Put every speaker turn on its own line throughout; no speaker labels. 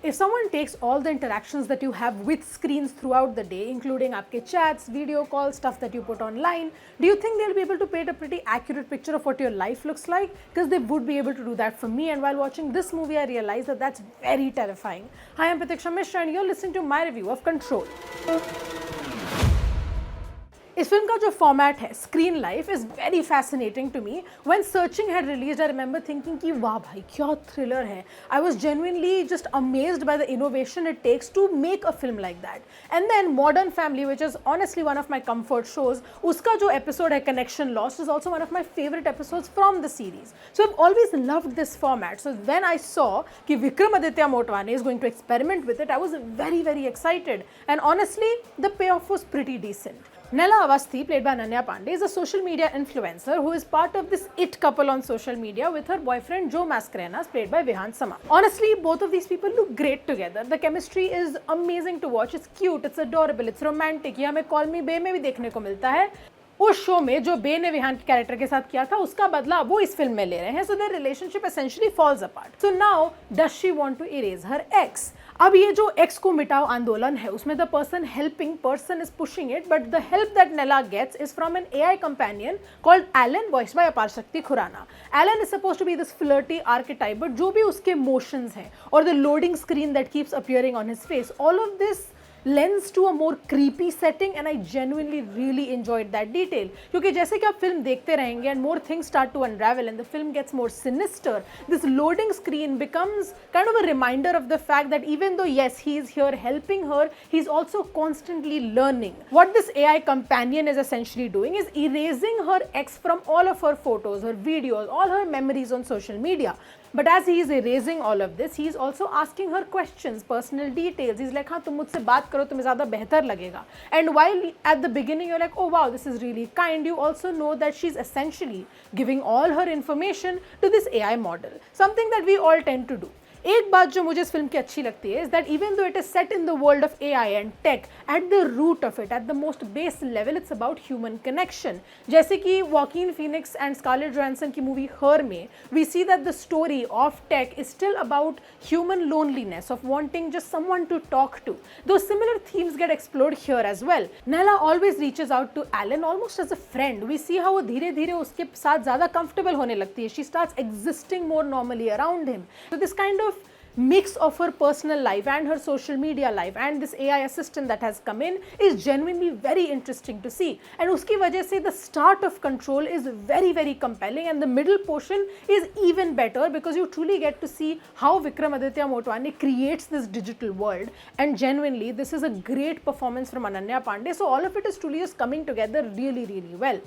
If someone takes all the interactions that you have with screens throughout the day, including aapke chats, video calls, stuff that you put online, do you think they'll be able to paint a pretty accurate picture of what your life looks like? Because they would be able to do that for me, and while watching this movie I realized that that's very terrifying. Hi, I'm Pratiksha Mishra and you're listening to my review of Control. इस film का जो format है screen life is very fascinating to me. When Searching had released I remember thinking कि वाह भाई क्या thriller है. I was genuinely just amazed by the innovation it takes to make a film like that. And then Modern Family, which is honestly one of my comfort shows, उसका जो episode है Connection Lost is also one of my favourite episodes from the series. So I always loved this format. So when I saw कि Vikramaditya Motwane is going to experiment with it, I was very very excited. And honestly the pay off was pretty decent. Nella Shift, played by Ananya Panday, is a social media influencer who is part of this it couple on social media with her boyfriend Joe Mascarenas, played by Vihan Sama. Honestly, both of these people look great together. The chemistry is amazing to watch. It's cute, it's adorable, it's romantic. ये हमें Call Me Bae में भी देखने को मिलता है. उस show में जो बे ने विहान के कैरेक्टर के साथ किया था उसका बदला वो इस फिल्म में ले रहे हैं. So their relationship essentially falls apart. So now does she want to erase her ex. अब ये जो एक्स को मिटाओ आंदोलन है उसमें the person helping person is pushing it, but the help that Nella gets is from an AI companion called Alan, voiced by Apar Shakti Khurana. Alan is supposed to be this flirty archetype, but जो भी उसके motions हैं और the loading screen that keeps appearing on his face, all of this lends to a more creepy setting, and I genuinely really enjoyed that detail. क्योंकि जैसे कि आप film देखते रहेंगे and more things start to unravel and the film gets more sinister, this loading screen becomes kind of a reminder of the fact that even though yes he is here helping her, he's also constantly learning. What this AI companion is essentially doing is erasing her ex from all of her photos, her videos, all her memories on social media. But as he is erasing all of this, he is also asking her questions, personal details. He's like, हाँ तुम मुझसे बात करो, तुम्हें ज़्यादा बेहतर लगेगा. And while at the beginning you're like, oh wow, this is really kind, you also know that she's essentially giving all her information to this AI model. Something that we all tend to do. एक बात जो मुझे इस film की अच्छी लगती है is that even though it is set in the world of AI and tech, at the root of it, at the most base level, it's about human connection. जैसे कि Joaquin Phoenix and Scarlett Johansson की movie Her में, we see that the story of tech is still about human loneliness, of wanting just someone to talk to. Those similar themes get explored here as well. Nella always reaches out to Alan almost as a friend. We see how वो धीरे धीरे उसके साथ ज़्यादा comfortable होने लगती है. She starts existing more normally around him. So this kind of mix of her personal life and her social media life and this AI assistant that has come in is genuinely very interesting to see. And uski wajah se the start of Control is very very compelling, and the middle portion is even better because you truly get to see how Vikramaditya Motwane creates this digital world. And genuinely this is a great performance from Ananya Panday. So all of it is truly just coming together really really well.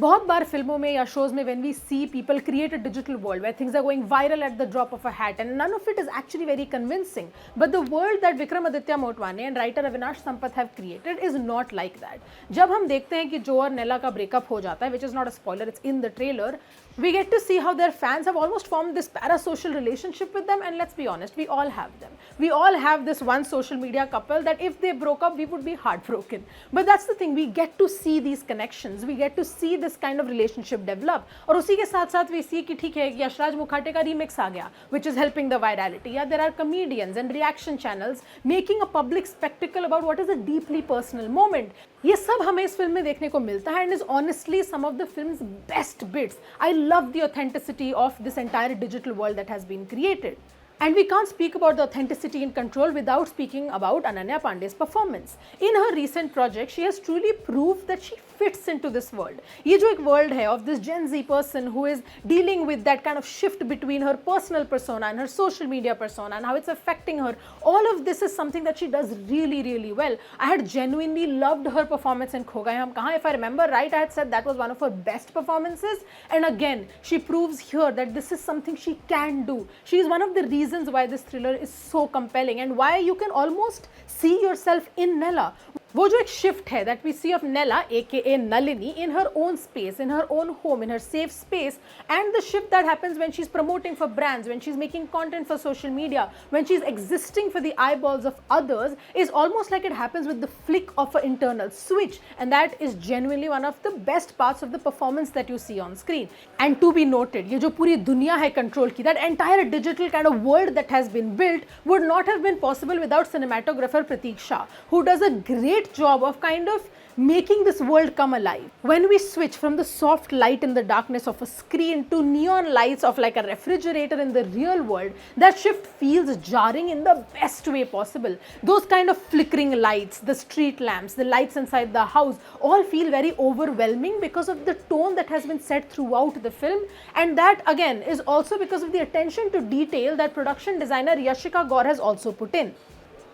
बहुत बार फिल्मों में या shows में when we see people create a digital world where things are going viral at the drop of a hat and none of it is actually very convincing, but the world that Vikramaditya Motwane and writer Avinash Sampath have created is not like that. जब हम देखते हैं कि जो और नेला का breakup हो जाता है, which is not a spoiler, it's in the trailer, we get to see how their fans have almost formed this parasocial relationship with them. And let's be honest, we all have them. We all have this one social media couple that if they broke up, we would be heartbroken. But that's the thing, we get to see these connections, we get to see this kind of relationship develop. और उसी के साथ साथ we see कि ठीक है कि यशराज मुखाटे का remix आ गया, which is helping the virality. Yeah, there are comedians and reaction channels making a public spectacle about what is a deeply personal moment. ये सब हमें इस फिल्म में देखने को मिलता है and is honestly some of the film's best bits. I love the authenticity of this entire digital world that has been created. And we can't speak about the authenticity in Control without speaking about Ananya Panday's performance. In her recent project, she has truly proved that she fits into this world. ये जो एक world है of this Gen Z person who is dealing with that kind of shift between her personal persona and her social media persona and how it's affecting her, all of this is something that she does really, really well. I had genuinely loved her performance in Kho Gaye Hum Kahan. If I remember right, I had said that was one of her best performances. And again, she proves here that this is something she can do. She is one of the reasons why this thriller is so compelling and why you can almost see yourself in Nella. वो जो एक shift है that we see of Nella, aka Nalini, in her own space, in her own home, in her safe space, and the shift that happens when she's promoting for brands, when she's making content for social media, when she's existing for the eyeballs of others, is almost like it happens with the flick of an internal switch, and that is genuinely one of the best parts of the performance that you see on screen. And to be noted, ये जो पूरी दुनिया है control की, that entire digital kind of world that has been built would not have been possible without cinematographer Pratik Shah, who does a great job of kind of making this world come alive. When we switch from the soft light in the darkness of a screen to neon lights of like a refrigerator in the real world, that shift feels jarring in the best way possible. Those kind of flickering lights, the street lamps, the lights inside the house, all feel very overwhelming because of the tone that has been set throughout the film, and that again is also because of the attention to detail that production designer Yashika Gaur has also put in.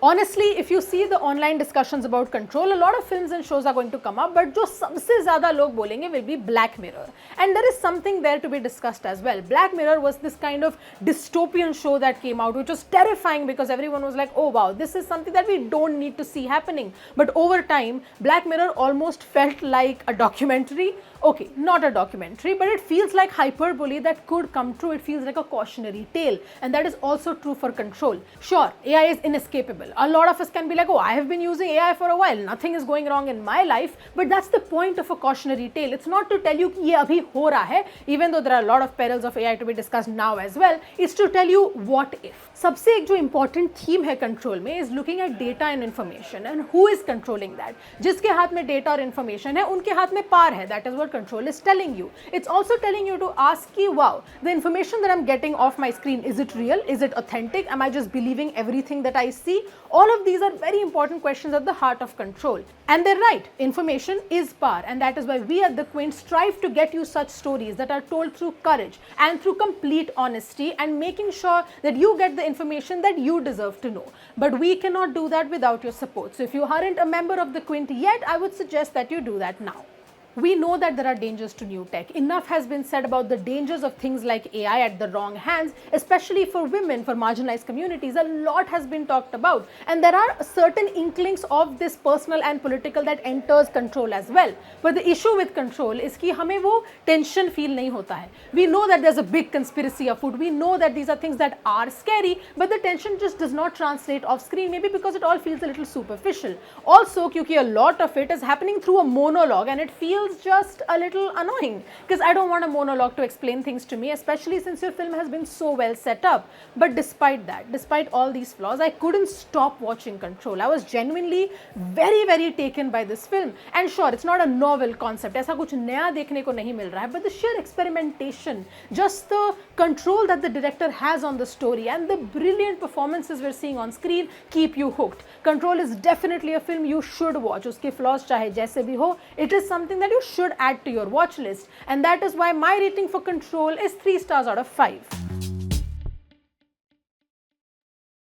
Honestly, if you see the online discussions about Control, a lot of films and shows are going to come up, but जो सबसे ज़्यादा लोग बोलेंगे will be Black Mirror, and there is something there to be discussed as well. Black Mirror was this kind of dystopian show that came out, which was terrifying because everyone was like, oh wow, this is something that we don't need to see happening. But over time, Black Mirror almost felt like a documentary. Okay, not a documentary, but it feels like hyperbole that could come true. It feels like a cautionary tale, and that is also true for Control. Sure, AI is inescapable. A lot of us can be like, oh, I have been using AI for a while, nothing is going wrong in my life, but that's the point of a cautionary tale. It's not to tell you कि ये अभी हो रहा है, even though there are a lot of perils of AI to be discussed now as well. It's to tell you what if. सबसे एक जो important theme है Control में is looking at data and information and who is controlling that. जिसके हाथ में data और information है, उनके हाथ में power है. That is what Control is telling you. It's also telling you to ask कि wow, the information that I'm getting off my screen, is it real? Is it authentic? Am I just believing everything that I see? All of these are very important questions at the heart of Control. And they're right, information is power, and that is why we at the Quint strive to get you such stories that are told through courage and through complete honesty and making sure that you get the information that you deserve to know. But we cannot do that without your support. So if you aren't a member of the Quint yet, I would suggest that you do that now. We know that there are dangers to new tech. Enough has been said about the dangers of things like AI at the wrong hands, especially for women, for marginalized communities. A lot has been talked about, and there are certain inklings of this personal and political that enters Control as well. But the issue with Control is कि हमें वो tension feel नहीं होता है. We know that there's a big conspiracy afoot. We know that these are things that are scary, but the tension just does not translate off screen, maybe because it all feels a little superficial. Also, क्योंकि a lot of it is happening through a monologue, and it feels just a little annoying because I don't want a monologue to explain things to me, especially since your film has been so well set up. But despite that, despite all these flaws, I couldn't stop watching Control. I was genuinely very taken by this film. And sure, it's not a novel concept, ऐसा कुछ नया देखने को नहीं मिल रहा है, but the sheer experimentation, just the control that the director has on the story and the brilliant performances we're seeing on screen keep you hooked. Control is definitely a film you should watch. उसके flaws चाहे जैसे भी हो, it is something that you should add to your watch list, and that is why my rating for Control is 3 stars out of 5.